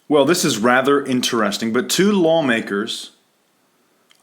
Well, this is rather interesting, but two lawmakers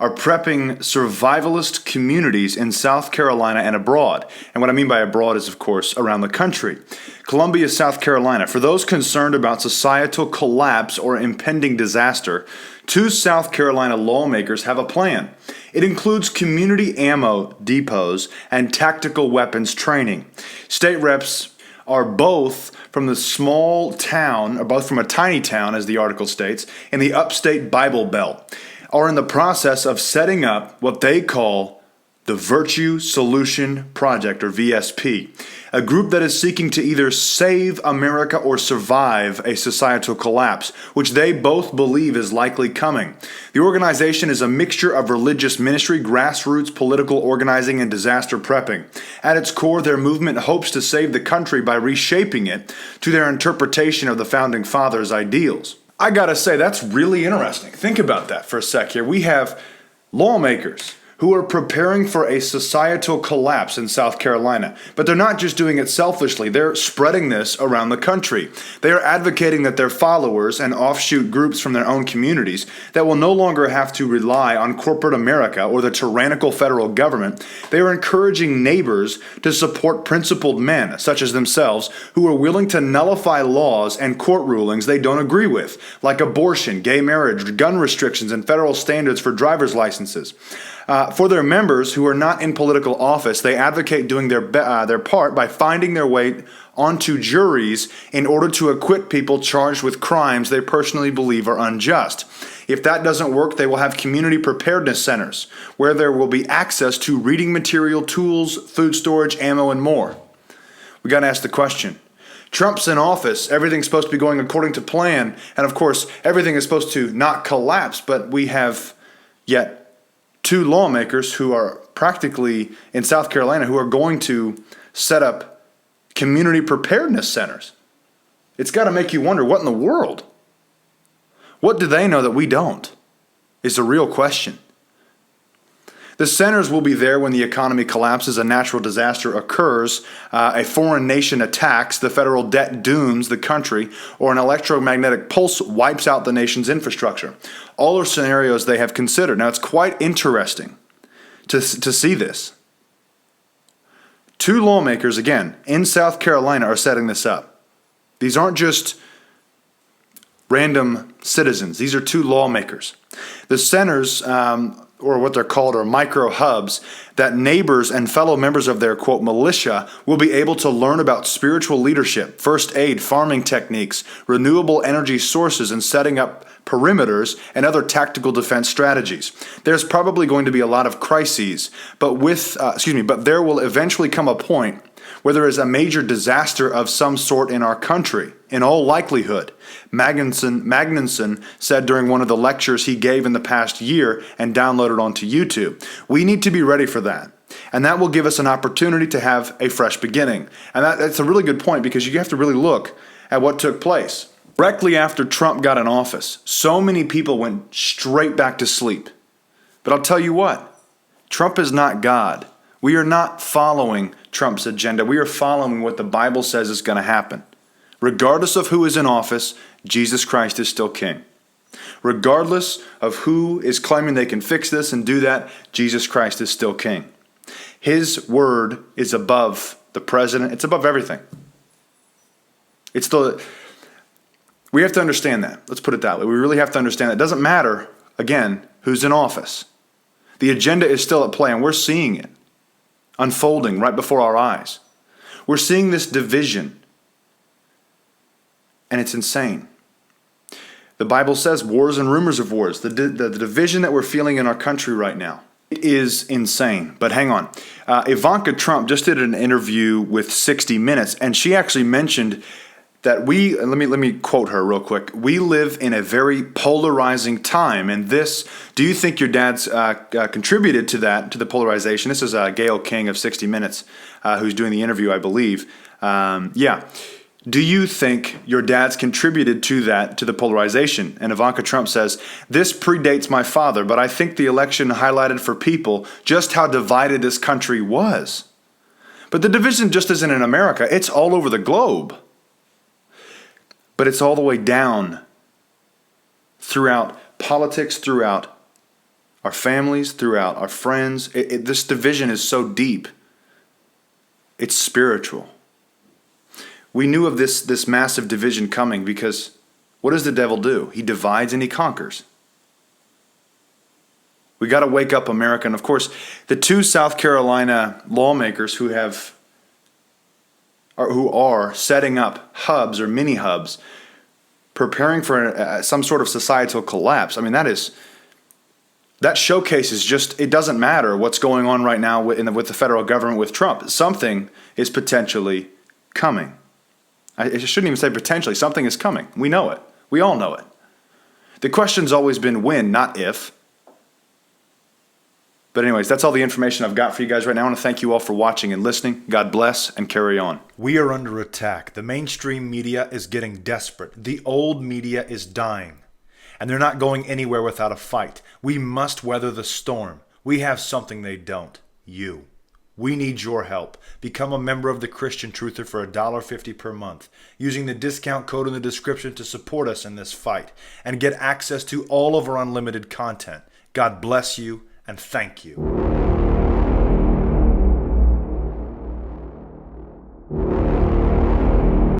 are prepping survivalist communities in South Carolina and abroad. And what I mean by abroad is, of course, around the country. Columbia, South Carolina. For those concerned about societal collapse or impending disaster, two South Carolina lawmakers have a plan. It includes community ammo depots and tactical weapons training. State reps are both from the small town, or both from a tiny town, as the article states, in the upstate Bible Belt, are in the process of setting up what they call the Virtue Solution Project, or VSP, a group that is seeking to either save America or survive a societal collapse, which they both believe is likely coming. The organization is a mixture of religious ministry, grassroots political organizing, and disaster prepping. At its core, their movement hopes to save the country by reshaping it to their interpretation of the Founding Fathers' ideals. I gotta say, that's really interesting. Think about that for a sec here. We have lawmakers who are preparing for a societal collapse in South Carolina. But they're not just doing it selfishly, they're spreading this around the country. They are advocating that their followers and offshoot groups from their own communities that will no longer have to rely on corporate America or the tyrannical federal government, they are encouraging neighbors to support principled men, such as themselves, who are willing to nullify laws and court rulings they don't agree with, like abortion, gay marriage, gun restrictions, and federal standards for driver's licenses. For their members who are not in political office, they advocate doing their part by finding their way onto juries in order to acquit people charged with crimes they personally believe are unjust. If that doesn't work, they will have community preparedness centers where there will be access to reading material, tools, food storage, ammo, and more. We got to ask the question. Trump's in office, everything's supposed to be going according to plan, and of course, everything is supposed to not collapse, but we have yet two lawmakers who are practically in South Carolina who are going to set up community preparedness centers. It's got to make you wonder, what in the world? What do they know that we don't? Is the real question. The centers will be there when the economy collapses, a natural disaster occurs, a foreign nation attacks, the federal debt dooms the country, or an electromagnetic pulse wipes out the nation's infrastructure. All are scenarios they have considered. Now, it's quite interesting to see this. Two lawmakers, again, in South Carolina are setting this up. These aren't just random citizens. These are two lawmakers. The centers, or what they're called, are micro hubs that neighbors and fellow members of their, quote, militia will be able to learn about spiritual leadership, first aid, farming techniques, renewable energy sources, and setting up perimeters and other tactical defense strategies. There's probably going to be a lot of crises, but there will eventually come a point where there is a major disaster of some sort in our country, in all likelihood. Magnuson said during one of the lectures he gave in the past year and downloaded onto YouTube. We need to be ready for that. And that will give us an opportunity to have a fresh beginning. And that's a really good point, because you have to really look at what took place. Directly after Trump got in office, so many people went straight back to sleep. But I'll tell you what, Trump is not God. We are not following Trump's agenda. We are following what the Bible says is going to happen. Regardless of who is in office, Jesus Christ is still king. Regardless of who is claiming they can fix this and do that, Jesus Christ is still king. His word is above the president. It's above everything. We have to understand that. Let's put it that way. We really have to understand that. It doesn't matter, again, who's in office. The agenda is still at play, and we're seeing it unfolding right before our eyes. We're seeing this division, and it's insane. The Bible says wars and rumors of wars. The division that we're feeling in our country right now, it is insane. But hang on. Ivanka Trump just did an interview with 60 Minutes, and she actually mentioned that let me quote her real quick. We live in a very polarizing time, and do you think your dad's contributed to that, to the polarization? This is Gayle King of 60 Minutes, who's doing the interview, I believe. Do you think your dad's contributed to that, to the polarization? And Ivanka Trump says, this predates my father, but I think the election highlighted for people just how divided this country was. But the division just isn't in America. It's all over the globe. But it's all the way down throughout politics, throughout our families, throughout our friends. This division is so deep. It's spiritual. We knew of this massive division coming because what does the devil do? He divides and he conquers. We got to wake up, America. And of course, the two South Carolina lawmakers who are setting up hubs or mini hubs, preparing for some sort of societal collapse. I mean, that showcases just, it doesn't matter what's going on right now with the federal government with Trump. Something is potentially coming. I shouldn't even say potentially. Something is coming. We know it. We all know it. The question's always been when, not if. But anyways, that's all the information I've got for you guys right now. I want to thank you all for watching and listening. God bless and carry on. We are under attack. The mainstream media is getting desperate. The old media is dying. And they're not going anywhere without a fight. We must weather the storm. We have something they don't. You. We need your help. Become a member of the Christian Truther for $1.50 per month, using the discount code in the description to support us in this fight and get access to all of our unlimited content. God bless you and thank you.